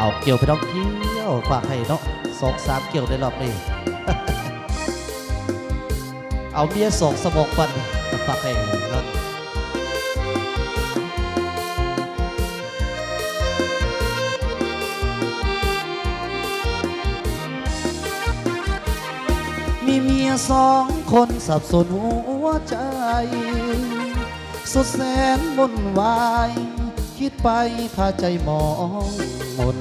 เอาเกี่ยวไปท่องเที่ยวฝากให้เนาะ2-3เกี่ยวได้รอบนี้ เอาเมียส่งสมองปันฝากให้เนาะมีเมีย2 คนสับสนหัวใจสุดแสนวุ่นวายคิดไปพาใจมองมน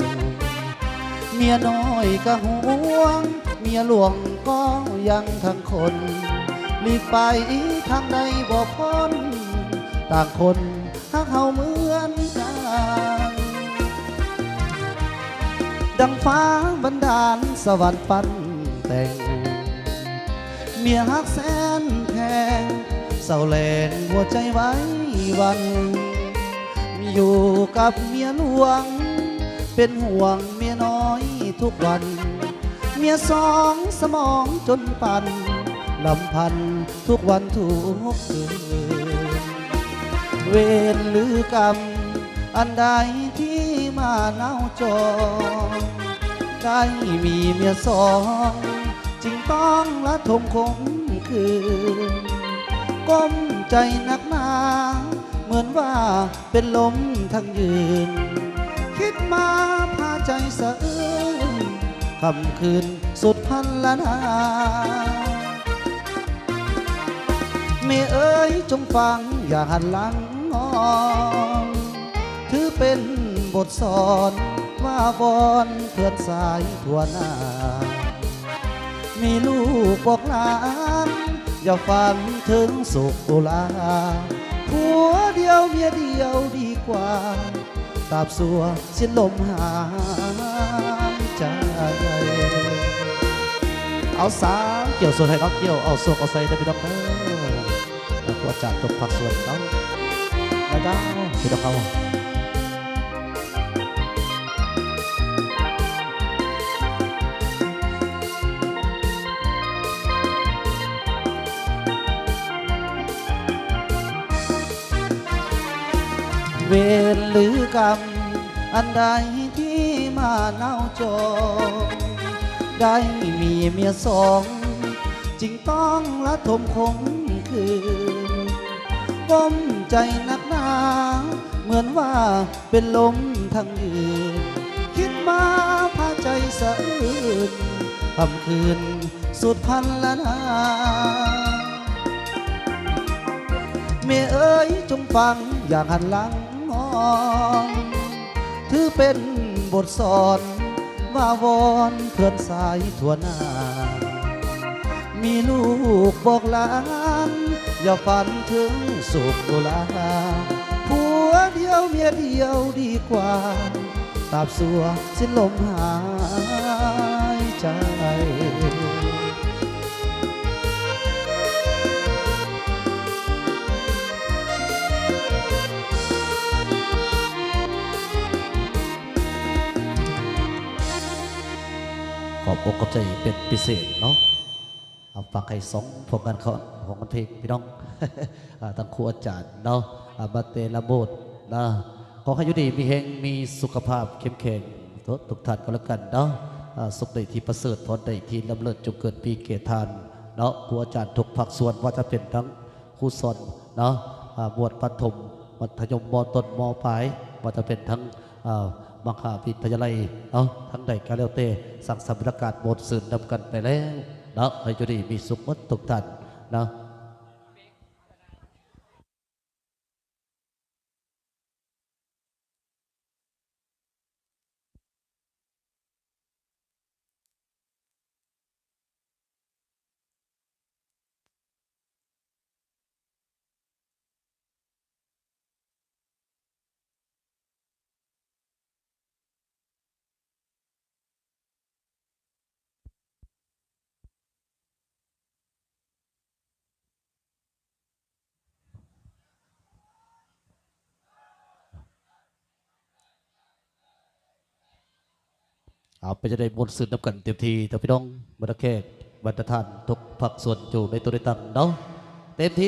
เมียน้อยก็ห่วงเมียหลวงก็ยังทั้งคนหลีกไปทางใดบ่พ้นต่างคนหักเฮาเหมือนกันดังฟ้าบันดาลสวรรค์ปั้นแต่งเมียหักแสนแพงเศร้าแลงหัวใจไว้วันอยู่กับเมียหลวงเป็นห่วงเมียน้อยทุกวันเมีย2 สมองจนปั่นลำพันทุกวันทุกคืนเวรหรือกรรมอันใดที่มาเน่าจองได้มีเมีย2จึงต้องละทมคมคืนก้มใจนักหนาเหมือนว่าเป็นลมทั้งยืนคิดมาพาใจสะอื้นค่ำคืนสุดพันละนาเมียเอ๋ยจงฟังอย่าหันหลังงอนถือเป็นบทสอนว่าบอนเพื่อนสายทั่วหน้ามีลูกบอกหลานอย่าฝันถึงสุขตุลาผัวเดียวเมียเดียวดีกว่าตราบสัวสิ้นลมหายใจเอา3เกี่ยวส่วนให้น้องเกี่ยวเอาสวกเอาใส่ได้พี่น้องเด้อแล้วก็จัดตกผักส่วนน้องมาเจ้าพี่น้องเขาเวรหรือกรรมอันใดที่มาเน่าจองได้มีเมีย2จึงต้องละทมคงคืนก้มใจนักหนาเหมือนว่าเป็นลมทั้งยืนคิดมาพาใจสะอื้นค่ำคืนสุดพันละนาเมียเอ๋ยจงฟังอย่าหันหลังถือเป็นบทสอนว่าวอนเพื่อนสายทั่วหน้ามีลูกบอกหลานอย่าฝันถึงสุขตุลาผัวเดียวเมียเดียวดีกว่าตราบสัวสิ้นลมหายใจขอบอกกับใจเป็นพิเศษเนาะเอาฝากให้2พวกกันเขาของกันเพลงพี่น้อง ทั้งครูอาจารย์เนาะบาเตละโบดนะขอให้อยู่ดีมีแห่งมีสุขภาพเข้มแข็งทุกท่านก็แล้วกันเนาะสุขใดที่ประเสริฐพรใดที่ลำเลิศจงเกิดปีเกทานเนาะครูอาจารย์ทุกภาคส่วนว่าจะเป็นทั้งครูสอนเนาะบวชปฐมมัธยมมต้นมปลายว่าจะเป็นทั้งมหาวิทยาลัยเนาะทั้งใดกาเลวเตสั่งสำนักการบทสื่อนำกันไปแล้วเนาะให้อยู่ดีมีสุขมัดทุกท่านเนาะเอาไปจะได้บนสื่อนำกันเต็มทีแต่พี่น้องบรรดาแขกบรรดาท่านทุกภาคส่วนอยู่ในตัวในตังเนาะเต็มที